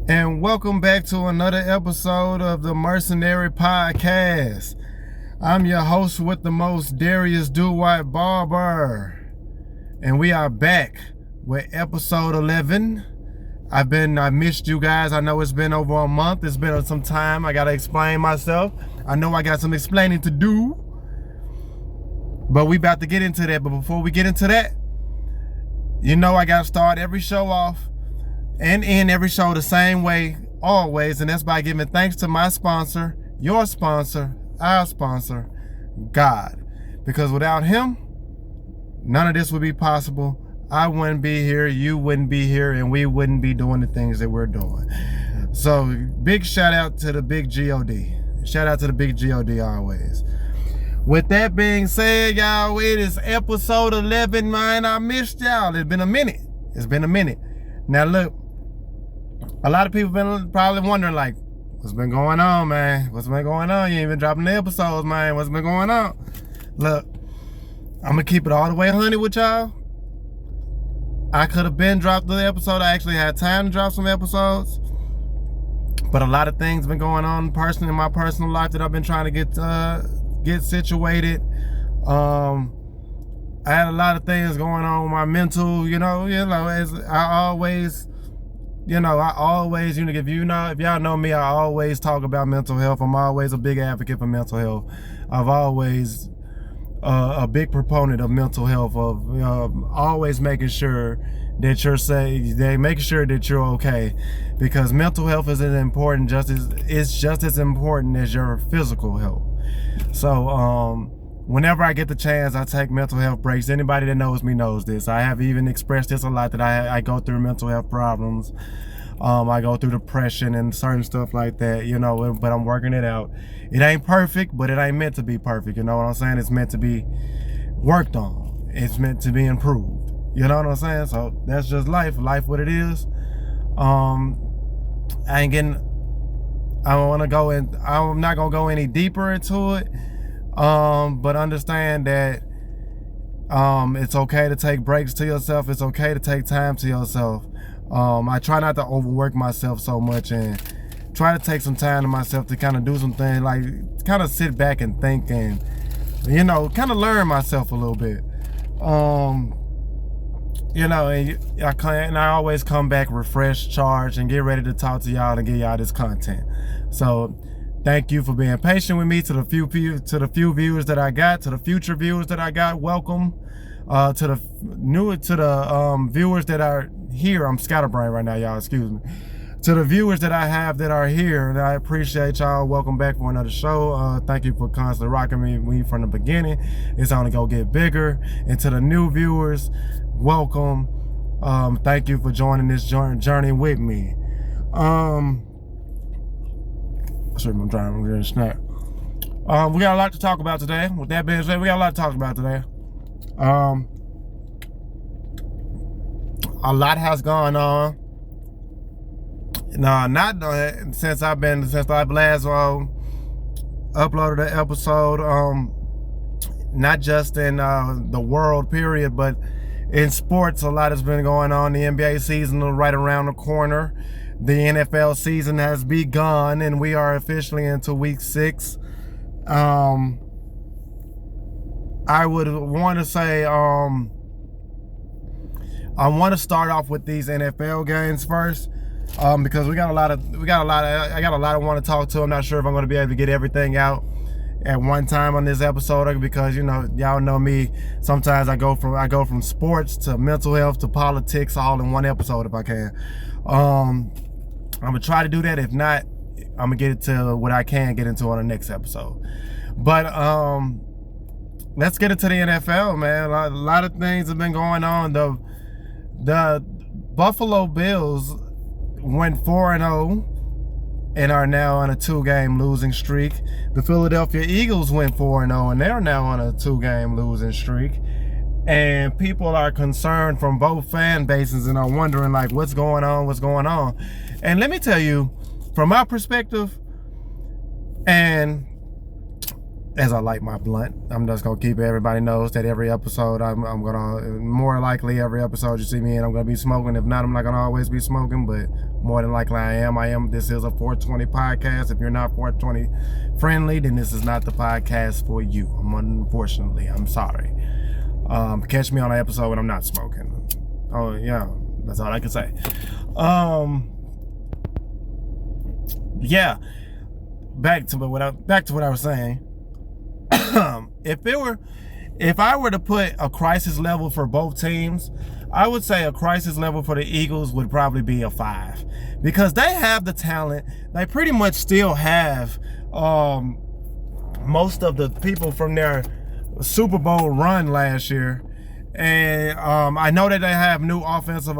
And welcome back to another episode of the Mercenary podcast. I'm your host with the most, Darius Dwight Barber. And we are back with episode 11. I missed you guys. I know it's been over a month. It's been some time. I gotta explain myself. I know I got some explaining to do. But we about to get into that. But before we get into that, you know I gotta start every show off and end every show the same way, always, and that's by giving thanks to my sponsor, your sponsor, our sponsor, God. Because without him, none of this would be possible. I wouldn't be here, you wouldn't be here, and we wouldn't be doing the things that we're doing. So, big shout out to the big G-O-D. Shout out to the big G-O-D always. With that being said, y'all, it is episode 11, man. I missed y'all. It's been a minute. Now, look. A lot of people been probably wondering, like, what's been going on, man? What's been going on? You ain't been dropping the episodes, man. What's been going on? Look, I'm going to keep it all the way 100 with y'all. I could have been dropped the episode. I actually had time to drop some episodes. But a lot of things been going on personally in my personal life that I've been trying to get situated. I had a lot of things going on with my mental, as I always... if y'all know me, I always talk about mental health. I'm always a big advocate for mental health. I've always a big proponent of mental health, of always making sure that you're safe, making sure that you're okay, because mental health is just as important as your physical health. So whenever I get the chance, I take mental health breaks. Anybody that knows me knows this. I have even expressed this a lot, that I go through mental health problems. I go through depression and certain stuff like that, but I'm working it out. It ain't perfect, but it ain't meant to be perfect. You know what I'm saying? It's meant to be worked on. It's meant to be improved. You know what I'm saying? So that's just life what it is. I'm not gonna go any deeper into it. But understand that it's okay to take breaks to yourself. It's okay to take time to yourself. I try not to overwork myself so much, and try to take some time to myself to kind of do some things, like kind of sit back and think, and kind of learn myself a little bit. And I always come back refreshed, charged, and get ready to talk to y'all and give y'all this content. So thank you for being patient with me. To the few viewers that I got, to the future viewers that I got, welcome. To the viewers that are here, I'm scatterbrained right now, y'all, excuse me. To the viewers that I have that are here, I appreciate y'all. Welcome back for another show. Thank you for constantly rocking me from the beginning. It's only gonna get bigger. And to the new viewers, welcome. Thank you for joining this journey with me. I'm trying to get a snack. We got a lot to talk about today. With that being said, we got a lot to talk about today. A lot has gone on. No, not since I last uploaded the episode. Not just in the world period, but in sports, a lot has been going on. The NBA season is right around the corner. The NFL season has begun, and we are officially into week 6. I would want to say, I want to start off with these NFL games first, because I got a lot I want to talk to. I'm not sure if I'm going to be able to get everything out at one time on this episode, because y'all know me. Sometimes I go from sports to mental health to politics all in one episode if I can. I'm gonna try to do that. If not, I'm gonna get into what I can get into on the next episode. But let's get into the NFL, man. A lot of things have been going on. The Buffalo Bills went 4-0 and are now on a 2-game losing streak. The Philadelphia Eagles went 4-0 and they're now on a 2-game losing streak. And people are concerned from both fan bases and are wondering, like, what's going on? And let me tell you, from my perspective, and as I like my blunt. I'm just gonna keep everybody knows that every episode I'm gonna, more likely every episode you see me in, I'm gonna be smoking. If not, I'm not gonna always be smoking, but more than likely I am. This is a 420 podcast. If you're not 420 friendly, then this is not the podcast for you. Unfortunately, I'm sorry. Catch me on an episode when I'm not smoking. Oh yeah, that's all I can say. Yeah, back to what I was saying. If I were to put a crisis level for both teams, I would say a crisis level for the Eagles would probably be a 5, because they have the talent. They pretty much still have most of the people from their Super Bowl run last year, and I know that they have a new offensive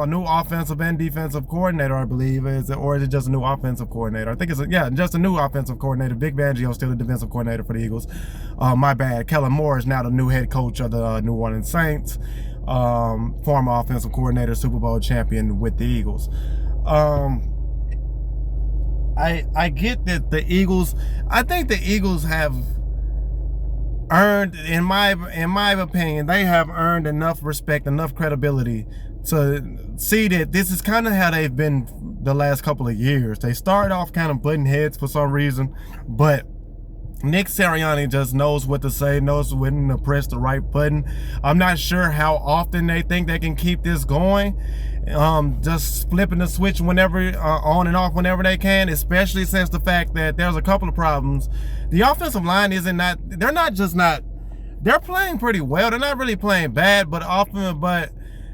and defensive coordinator, I believe, or is it just a new offensive coordinator? I think it's just a new offensive coordinator. Vic Fangio still the defensive coordinator for the Eagles. My bad. Kellen Moore is now the new head coach of the New Orleans Saints, former offensive coordinator, Super Bowl champion with the Eagles. I get that the Eagles. I think the Eagles have earned, in my opinion, they have earned enough respect, enough credibility to see that this is kind of how they've been the last couple of years. They started off kind of butting heads for some reason, but Nick Sirianni just knows what to say, knows when to press the right button. I'm not sure how often they think they can keep this going. Just flipping the switch whenever, on and off whenever they can, especially since the fact that there's a couple of problems. The offensive line they're playing pretty well. They're not really playing bad, but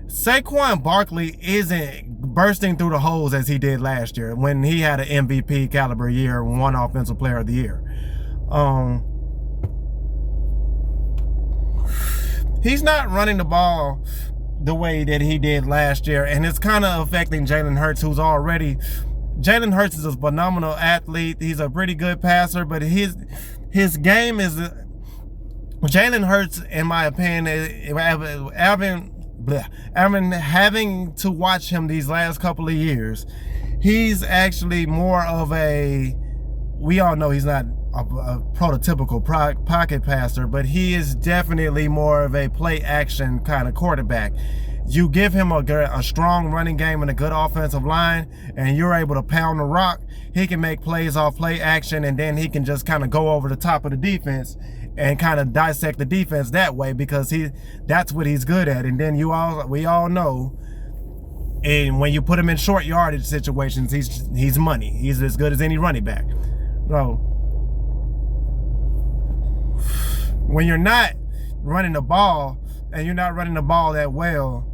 Saquon Barkley isn't bursting through the holes as he did last year when he had an MVP caliber year and won Offensive Player of the Year. He's not running the ball the way that he did last year, and it's kind of affecting Jalen Hurts, Jalen Hurts is a phenomenal athlete. He's a pretty good passer, but his game is, Jalen Hurts, in my opinion, having to watch him these last couple of years, he's actually more of we all know he's not a prototypical pocket passer, but he is definitely more of a play action kind of quarterback. You give him a strong running game and a good offensive line, and you're able to pound the rock, he can make plays off play action, and then he can just kind of go over the top of the defense and kind of dissect the defense that way, because that's what he's good at. And then we all know, and when you put him in short yardage situations, he's money. He's as good as any running back. So when you're not running the ball, and you're not running the ball that well,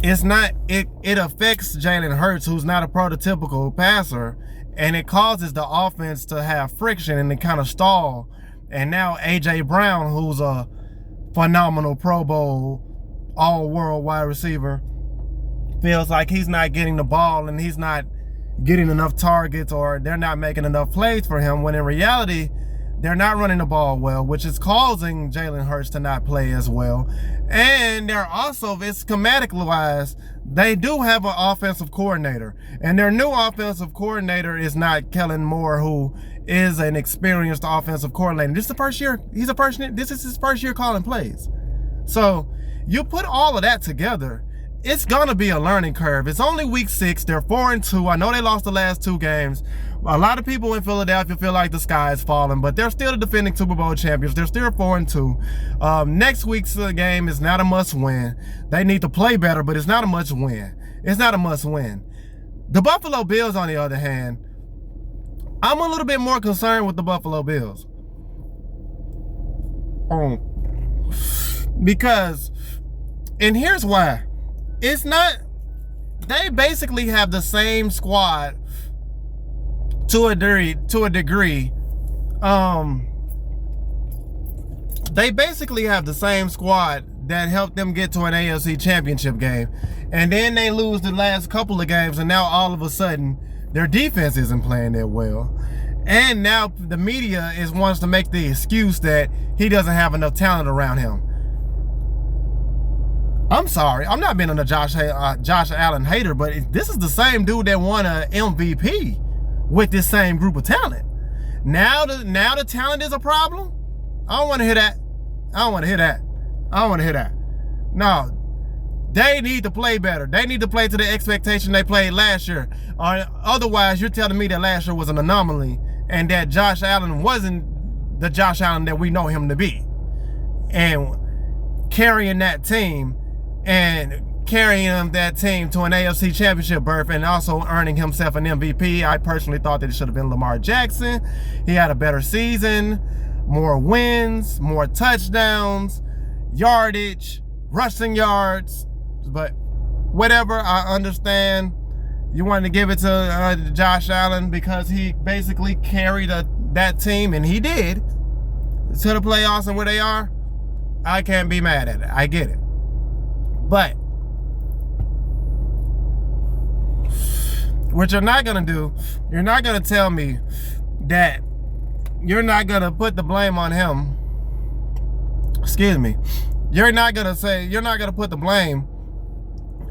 it affects Jalen Hurts, who's not a prototypical passer, and it causes the offense to have friction and to kind of stall. And now A.J. Brown, who's a phenomenal Pro Bowl, all-world wide receiver, feels like he's not getting the ball and he's not getting enough targets, or they're not making enough plays for him, when in reality, they're not running the ball well, which is causing Jalen Hurts to not play as well. And they're also, schematically-wise, they do have an offensive coordinator. And their new offensive coordinator is not Kellen Moore, who is an experienced offensive coordinator. This is his first year calling plays. So you put all of that together, it's gonna be a learning curve. It's only week 6. They're 4-2. I know they lost the last 2 games. A lot of people in Philadelphia feel like the sky is falling, but they're still the defending Super Bowl champions. They're still 4-2. Next week's game is not a must-win. They need to play better, but it's not a must-win. It's not a must-win. The Buffalo Bills, on the other hand, I'm a little bit more concerned with the Buffalo Bills. Because, and here's why. They basically have the same squad to a degree. They basically have the same squad that helped them get to an AFC championship game. And then they lose the last couple of games, and now all of a sudden, their defense isn't playing that well. And now the media wants to make the excuse that he doesn't have enough talent around him. I'm sorry, I'm not being a Josh Allen hater, but this is the same dude that won an MVP with this same group of talent. Now the talent is a problem? I don't want to hear that. I don't want to hear that. I don't want to hear that. No. They need to play better. They need to play to the expectation they played last year. Otherwise, you're telling me that last year was an anomaly and that Josh Allen wasn't the Josh Allen that we know him to be. And carrying that team that team to an AFC championship berth and also earning himself an MVP. I personally thought that it should have been Lamar Jackson. He had a better season, more wins, more touchdowns, yardage, rushing yards. But whatever, I understand you wanted to give it to Josh Allen because he basically carried that team, and he did, to the playoffs and where they are. I can't be mad at it. I get it. But what you're not going to do, you're not going to tell me that you're not going to put the blame on him. Excuse me. You're not going to put the blame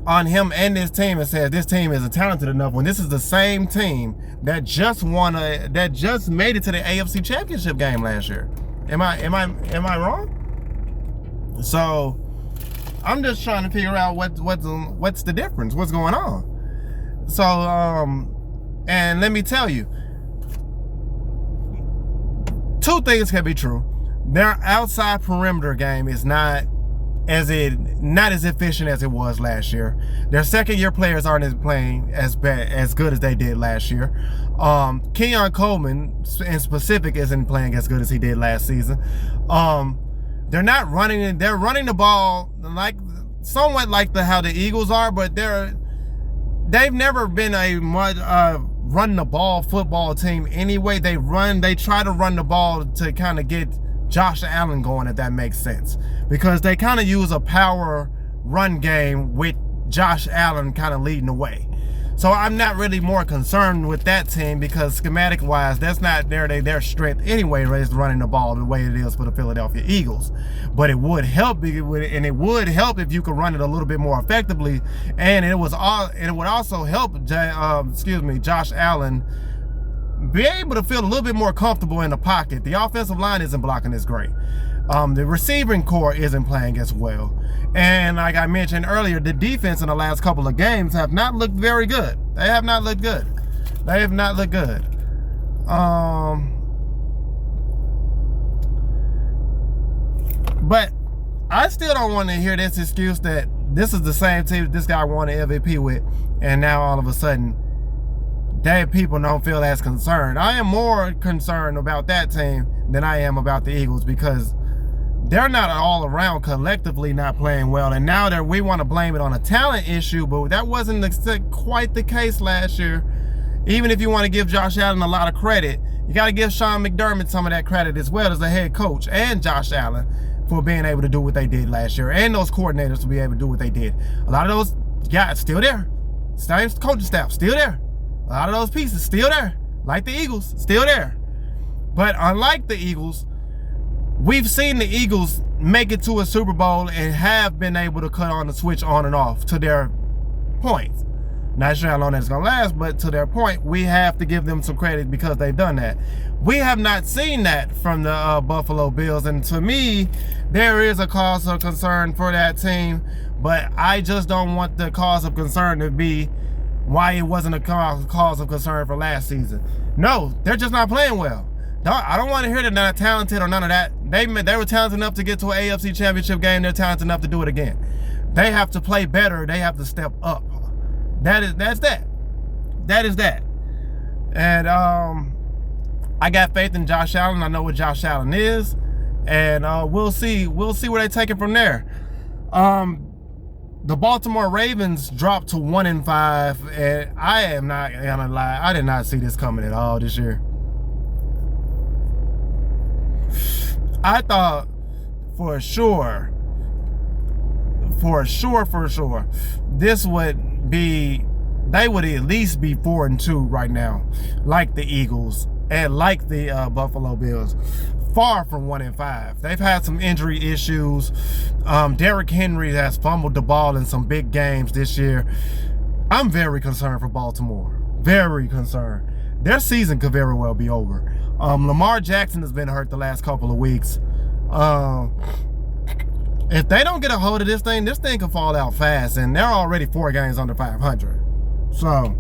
on him and this team and say this team isn't talented enough when this is the same team that just made it to the AFC Championship game last year. Am I wrong? So I'm just trying to figure out what's the difference, what's going on. So and let me tell you, two things can be true. Their outside perimeter game is not as efficient as it was last year. Their second-year players aren't playing as good as they did last year. Kenyon Coleman, in specific, isn't playing as good as he did last season. They're not running. They're running the ball somewhat like how the Eagles are, but they've never been a run the ball football team anyway. They try to run the ball to kind of get Josh Allen going, if that makes sense, because they kind of use a power run game with Josh Allen kind of leading the way. So I'm not really more concerned with that team because schematic wise, that's not their strength anyway, is running the ball the way it is for the Philadelphia Eagles. But it would help, if you could run it a little bit more effectively, and it would also help Josh Allen be able to feel a little bit more comfortable in the pocket. The offensive line isn't blocking as great. The receiving core isn't playing as well. And like I mentioned earlier, the defense in the last couple of games have not looked very good. They have not looked good. But I still don't want to hear this excuse that this is the same team that this guy won an MVP with, and now all of a sudden people don't feel as concerned. I am more concerned about that team than I am about the Eagles because they're not all around collectively not playing well. And now that we want to blame it on a talent issue, but that wasn't quite the case last year. Even if you want to give Josh Allen a lot of credit, you got to give Sean McDermott some of that credit as well as the head coach and Josh Allen for being able to do what they did last year, and those coordinators to be able to do what they did. A lot of those guys still there. Same coaching staff still there. A lot of those pieces still there, like the Eagles, still there. But unlike the Eagles, we've seen the Eagles make it to a Super Bowl and have been able to cut on the switch on and off to their point. Not sure how long that's going to last, but to their point, we have to give them some credit because they've done that. We have not seen that from the Buffalo Bills, and to me, there is a cause of concern for that team, but I just don't want the cause of concern to be why it wasn't a cause of concern for last season. No, they're just not playing well. I don't want to hear that they're not talented or none of that. They were talented enough to get to an AFC Championship game. They're talented enough to do it again. They have to play better. They have to step up. That's that. That is that. And I got faith in Josh Allen. I know what Josh Allen is, and we'll see where they take it from there. The Baltimore Ravens dropped to 1-5, and I am not gonna lie, I did not see this coming at all this year. I thought for sure, this would be, they would at least be 4-2 right now, like the Eagles and like the Buffalo Bills. Far from 1-5. They've had some injury issues. Derrick Henry has fumbled the ball in some big games this year. I'm very concerned for Baltimore. Very concerned. Their season could very well be over. Lamar Jackson has been hurt the last couple of weeks. If they don't get a hold of this thing can fall out fast, and they're already 4 games under 500. So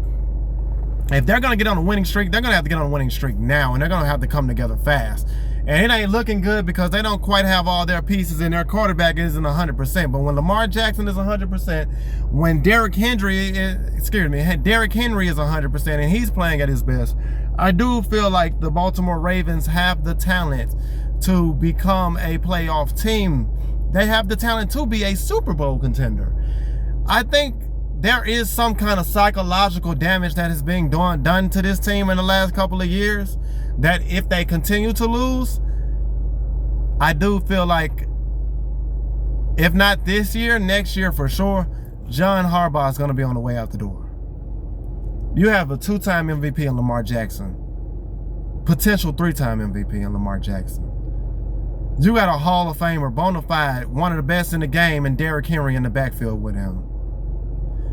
if they're going to get on a winning streak, they're going to have to get on a winning streak now, and they're going to have to come together fast. And it ain't looking good because they don't quite have all their pieces, and their quarterback isn't 100%. But when Lamar Jackson is 100%, when Derrick Henry is 100% and he's playing at his best, I do feel like the Baltimore Ravens have the talent to become a playoff team. They have the talent to be a Super Bowl contender. I think there is some kind of psychological damage that is being done to this team in the last couple of years, that if they continue to lose, I do feel like, if not this year, next year for sure, John Harbaugh is going to be on the way out the door. You have a 2-time MVP in Lamar Jackson, potential 3-time MVP in Lamar Jackson. You got a Hall of Famer, bona fide, one of the best in the game, and Derrick Henry in the backfield with him.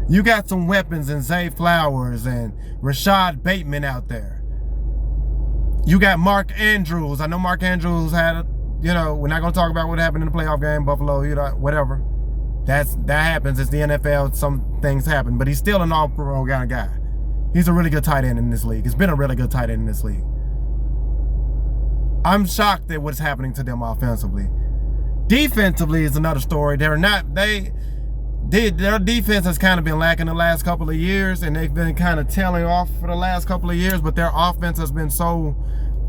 You got some weapons in Zay Flowers and Rashad Bateman out there. You got Mark Andrews. I know Mark Andrews had, we're not going to talk about what happened in the playoff game, Buffalo, whatever. That happens. It's the NFL. Some things happen. But he's still an all-pro kind of guy. He's a really good tight end in this league. He's been a really good tight end in this league. I'm shocked at what's happening to them offensively. Defensively is another story. Their defense has kind of been lacking the last couple of years, and they've been kind of tailing off for the last couple of years, but their offense has been so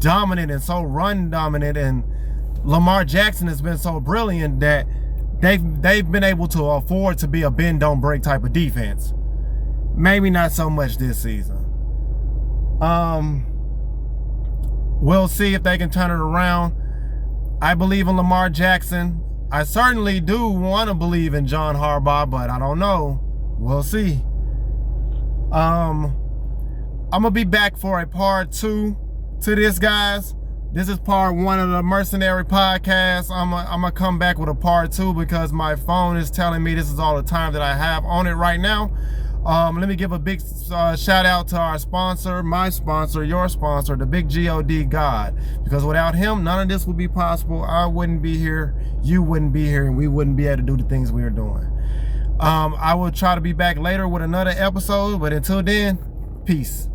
dominant and so run dominant, and Lamar Jackson has been so brilliant that they've been able to afford to be a bend don't break type of defense. Maybe not so much this season. We'll see if they can turn it around. I believe in Lamar Jackson. I certainly do want to believe in John Harbaugh, but I don't know. We'll see. I'm going to be back for a part 2 to this, guys. This is part 1 of the Mercenary podcast. I'm going to come back with a part 2 because my phone is telling me this is all the time that I have on it right now. Let me give a big shout out to our sponsor, my sponsor, your sponsor, the big God God. Because without him, none of this would be possible. I wouldn't be here, you wouldn't be here, and we wouldn't be able to do the things we are doing. I will try to be back later with another episode, but until then, peace.